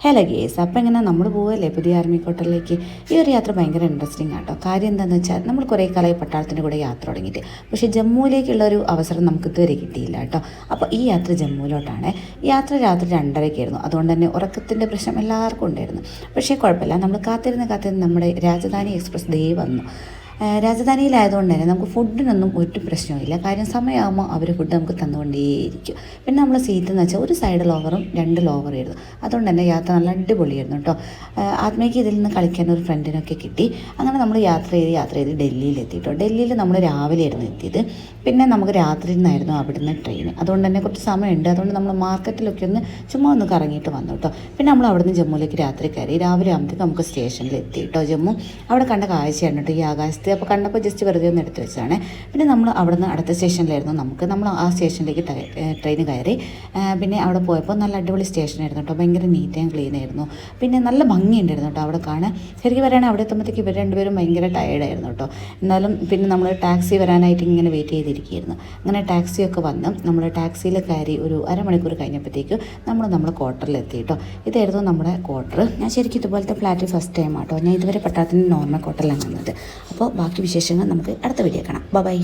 Hello guys, അപ്പോൾ എങ്ങനെ നമ്മൾ പോവല്ലേ പുതിയ ആർമി ക്വാർട്ടറിലേക്ക്. ഈ ഒരു യാത്ര ഭയങ്കര ഇൻട്രസ്റ്റിംഗ് ആട്ടോ. കാര്യം എന്താണെന്ന് വെച്ചാൽ നമ്മൾ കുറേ കാലമായി പട്ടാളത്തിൻ്റെ കൂടെ യാത്ര തുടങ്ങിയിട്ട്, പക്ഷേ ജമ്മുവിലേക്കുള്ളൊരു അവസരം നമുക്ക് ഇതുവരെ കിട്ടിയില്ല കേട്ടോ. അപ്പോൾ ഈ യാത്ര ജമ്മുവിലോട്ടാണ്. യാത്ര രാത്രി 2:30 അതുകൊണ്ട് തന്നെ ഉറക്കത്തിൻ്റെ പ്രശ്നം എല്ലാവർക്കും ഉണ്ടായിരുന്നു. പക്ഷേ കുഴപ്പമില്ല, നമ്മൾ കാത്തിരുന്ന് നമ്മുടെ രാജധാനി എക്സ്പ്രസ് ദേ വന്നു. രാജധാനിയിലായതുകൊണ്ട് തന്നെ നമുക്ക് ഫുഡിനൊന്നും ഒരു പ്രശ്നമില്ല. കാര്യം സമയമാകുമ്പോൾ അവർ ഫുഡ് നമുക്ക് തന്നുകൊണ്ടേയിരിക്കും. പിന്നെ നമ്മൾ സീറ്റ് എന്ന് വെച്ചാൽ ഒരു സൈഡ് ലോവറും 2 ലോവറായിരുന്നു. അതുകൊണ്ട് തന്നെ യാത്ര നല്ല അടിപൊളിയായിരുന്നു കേട്ടോ. ആത്മയ്ക്ക് ഇതിൽ നിന്ന് കളിക്കാൻ ഒരു ഫ്രണ്ടിനൊക്കെ കിട്ടി. അങ്ങനെ നമ്മൾ യാത്ര ചെയ്ത് ഡൽഹിയിലെത്തി കേട്ടോ. ഡൽഹിയിൽ നമ്മൾ രാവിലെയായിരുന്നു എത്തിയത്. പിന്നെ നമുക്ക് രാത്രി നിന്നായിരുന്നു അവിടുന്ന് ട്രെയിൻ. അതുകൊണ്ട് തന്നെ കുറച്ച് സമയമുണ്ട്. അതുകൊണ്ട് നമ്മൾ മാർക്കറ്റിലൊക്കെ ചുമ്മാ ഒന്ന് കറങ്ങിയിട്ട് വന്നു കേട്ടോ. പിന്നെ നമ്മൾ അവിടുന്ന് ജമ്മുവിലേക്ക് രാത്രി കയറി. രാവിലെ ആകുമ്പോഴത്തേക്ക് നമുക്ക് സ്റ്റേഷനിൽ എത്തി കേട്ടോ. ജമ്മു അവിടെ കണ്ട കാഴ്ചയാണ് കേട്ടോ ഈ ആകാശത്ത്. അപ്പോൾ കണ്ടപ്പോൾ ജസ്റ്റ് വെറുതെ ഒന്ന് എടുത്ത് വെച്ചാണ്. പിന്നെ നമ്മൾ അവിടുന്ന് അടുത്ത സ്റ്റേഷനിലായിരുന്നു. നമ്മൾ ആ സ്റ്റേഷനിലേക്ക് ട്രെയിൻ കയറി. പിന്നെ അവിടെ പോയപ്പോൾ നല്ല അടിപൊളി സ്റ്റേഷനായിരുന്നു കേട്ടോ. ഭയങ്കര നീറ്റ് ആൻഡ് ക്ലീൻ ആയിരുന്നു. പിന്നെ നല്ല ഭംഗിയുണ്ടായിരുന്നു കേട്ടോ അവിടെ കാണാൻ. ശരിക്കും പറയുകയാണെങ്കിൽ അവിടെ എത്തുമ്പോഴത്തേക്ക് ഇവർ രണ്ടുപേരും ഭയങ്കര ടയേർഡായിരുന്നു കേട്ടോ. എന്നാലും പിന്നെ നമ്മൾ ടാക്സി വരാനായിട്ട് ഇങ്ങനെ വെയിറ്റ് ചെയ്തിരിക്കുകയായിരുന്നു. അങ്ങനെ ടാക്സിയൊക്കെ വന്ന് നമ്മൾ ടാക്സിയിൽ കയറി ഒരു അരമണിക്കൂർ കഴിഞ്ഞപ്പോഴത്തേക്ക് നമ്മൾ ക്വാർട്ടറിലെത്തി കേട്ടോ. ഇതായിരുന്നു നമ്മുടെ ക്വാർട്ടർ. ഞാൻ ശരിക്കും ഇതുപോലത്തെ ഫ്ലാറ്റ് ഫസ്റ്റ് ടൈം ആട്ടോ. ഞാൻ ഇതുവരെ പട്ടാളത്തിൻ്റെ നോർമൽ ക്വാർട്ടറിലാണ് വന്നത്. അപ്പോൾ ബാക്കി വിശേഷങ്ങൾ നമുക്ക് അടുത്ത വീഡിയോ കാണാം. ബൈ.